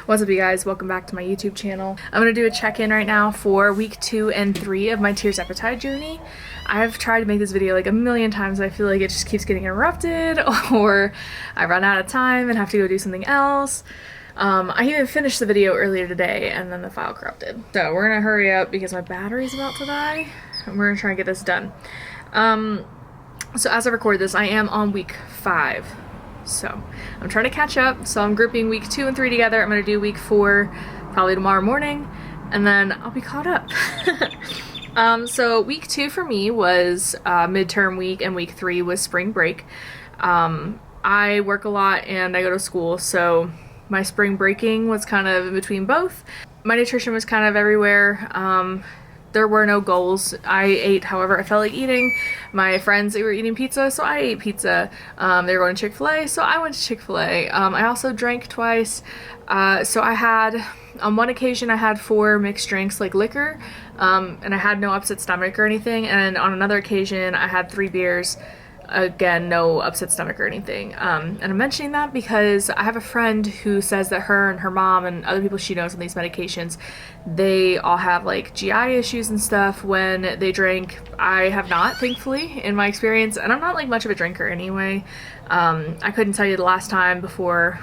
What's up, you guys? Welcome back to my YouTube channel. I'm going to do a check-in right now for week 2 and 3 of my Tirzepatide journey. I've tried to make this video like a million times, but I feel like it just keeps getting interrupted or I run out of time and have to go do something else. I even finished the video earlier today and then the file corrupted. So we're going to hurry up because my battery's about to die and we're going to try and get this done. So as I record this, I am on week 5. So I'm trying to catch up. So I'm grouping week 2 and 3 together. I'm going to do week 4 probably tomorrow morning and then I'll be caught up. So week 2 for me was midterm week and week 3 was spring break. I work a lot and I go to school, so my spring breaking was kind of in between both. My nutrition was kind of everywhere. There were no goals. I ate however I felt like eating. My friends, they were eating pizza, so I ate pizza. They were going to Chick-fil-A, so I went to Chick-fil-A. I also drank twice. So I had, on one occasion, I had 4 mixed drinks, like liquor, and I had no upset stomach or anything. And on another occasion, I had 3 beers. Again, no upset stomach or anything. And I'm mentioning that because I have a friend who says that her and her mom and other people she knows on these medications, they all have like GI issues and stuff when they drink. I have not, thankfully, in my experience, and I'm not like much of a drinker anyway. I couldn't tell you the last time before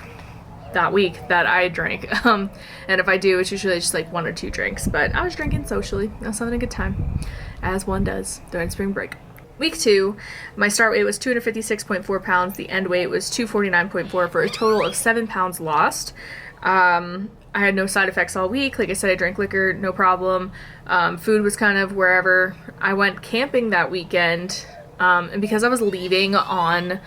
that week that I drank. And if I do, it's usually just like 1 or 2 drinks, but I was drinking socially. I was having a good time, as one does during spring break. Week 2, my start weight was 256.4 pounds. The end weight was 249.4 for a total of 7 pounds lost. I had no side effects all week. Like I said, I drank liquor, no problem. Food was kind of wherever. I went camping that weekend, and because I was leaving on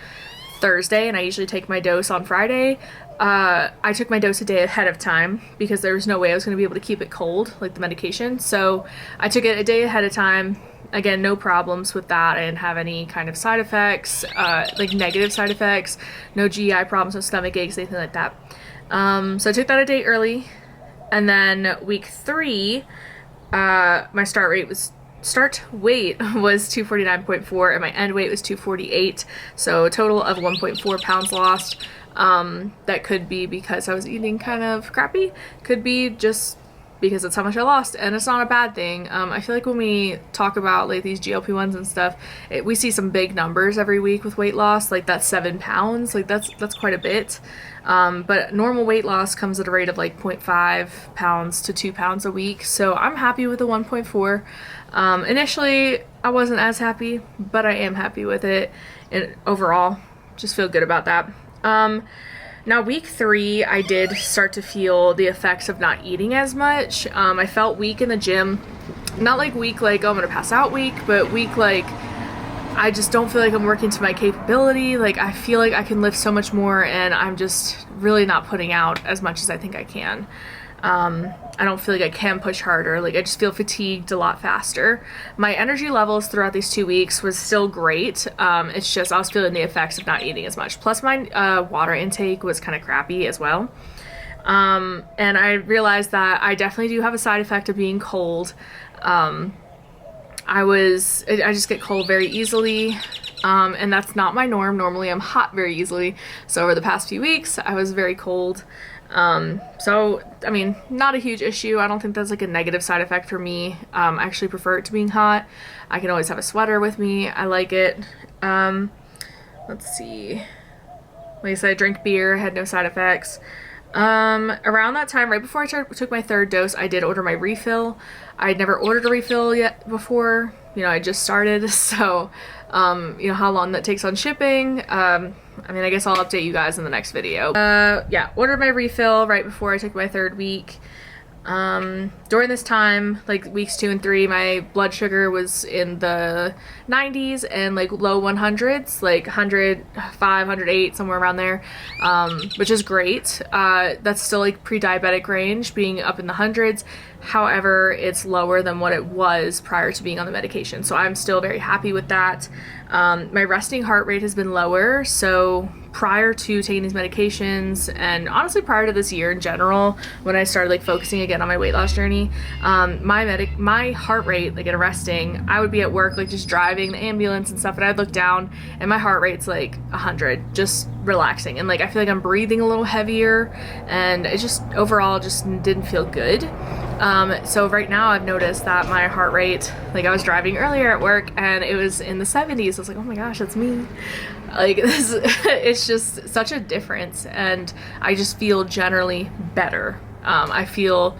Thursday and I usually take my dose on Friday, I took my dose a day ahead of time because there was no way I was going to be able to keep it cold, like the medication. So I took it a day ahead of time. Again, no problems with that. I didn't have any kind of side effects, like negative side effects, no GI problems, no stomach aches, anything like that. So I took that a day early. And then week 3, my start weight was 249.4 and my end weight was 248. So a total of 1.4 pounds lost. That could be because I was eating kind of crappy, could be just because that's how much I lost, and it's not a bad thing. I feel like when we talk about like these GLP1s and stuff, we see some big numbers every week with weight loss, like that's 7 pounds, like that's quite a bit. But normal weight loss comes at a rate of like 0.5 pounds to 2 pounds a week, so I'm happy with the 1.4. Initially, I wasn't as happy, but I am happy with it, and overall, just feel good about that. Now week 3, I did start to feel the effects of not eating as much. I felt weak in the gym, not like weak like, oh, I'm gonna pass out weak, but weak like I just don't feel like I'm working to my capability. Like I feel like I can lift so much more and I'm just really not putting out as much as I think I can. I don't feel like I can push harder. Like I just feel fatigued a lot faster. My energy levels throughout these 2 weeks was still great. It's just I was feeling the effects of not eating as much. Plus my water intake was kind of crappy as well. And I realized that I definitely do have a side effect of being cold. I just get cold very easily. And that's not my norm. Normally I'm hot very easily. So over the past few weeks, I was very cold. So, I mean, not a huge issue. I don't think that's like a negative side effect for me. I actually prefer it to being hot. I can always have a sweater with me. I like it. Let's see. Like I said, I drank beer, had no side effects. Around that time, right before I took my 3rd dose, I did order my refill. I'd never ordered a refill yet before. You know, I just started, so, you know, how long that takes on shipping. I mean, I guess I'll update you guys in the next video. Yeah, ordered my refill right before I took my 3rd week. During this time, like weeks 2 and 3, my blood sugar was in the 90s and like low 100s, like 105, 108, somewhere around there, which is great. That's still like pre-diabetic range, being up in the hundreds. However, it's lower than what it was prior to being on the medication, so I'm still very happy with that. My resting heart rate has been lower, so prior to taking these medications, and honestly prior to this year in general, when I started like focusing again on my weight loss journey, my heart rate, like at resting, I would be at work like just driving the ambulance and stuff, and I'd look down and my heart rate's like 100, just relaxing, and like I feel like I'm breathing a little heavier, and it just overall just didn't feel good. So right now I've noticed that my heart rate, like I was driving earlier at work and it was in the 70s. I was like, oh my gosh, that's me. Like this, it's just such a difference, and I just feel generally better. I feel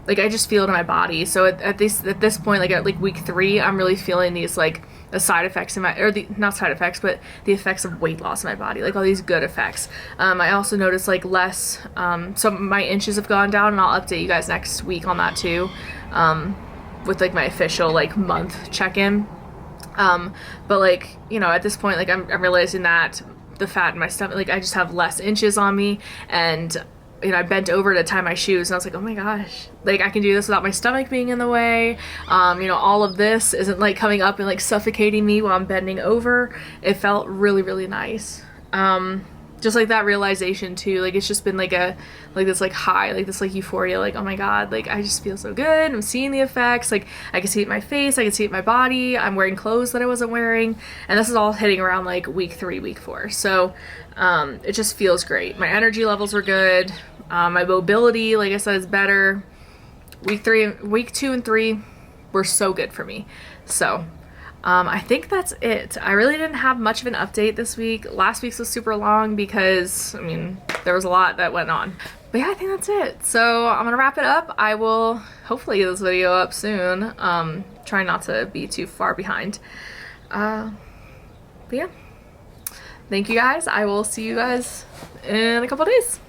like I just feel it in my body. So at this point, like at like week 3, I'm really feeling these like the side effects in my, or the not side effects, but the effects of weight loss in my body, like all these good effects. I also noticed like less, so my inches have gone down, and I'll update you guys next week on that too, with like my official like month check-in. But like, you know, at this point, like I'm realizing that the fat in my stomach, like I just have less inches on me, and you know, I bent over to tie my shoes, and I was like, oh my gosh, like I can do this without my stomach being in the way. You know, all of this isn't like coming up and like suffocating me while I'm bending over. It felt really, really nice. Just like that realization too, like it's just been like this like high, like this like euphoria, like oh my god, like I just feel so good. I'm seeing the effects, like I can see it in my face, I can see it in my body, I'm wearing clothes that I wasn't wearing, and this is all hitting around like week 3, week 4. So it just feels great. My energy levels were good. My mobility, like I said, is better. Week 2 and 3 were so good for me. So I think that's it. I really didn't have much of an update this week. Last week's was super long because, I mean, there was a lot that went on. But yeah, I think that's it. So I'm gonna wrap it up. I will hopefully get this video up soon. Try not to be too far behind. But yeah. Thank you guys. I will see you guys in a couple days.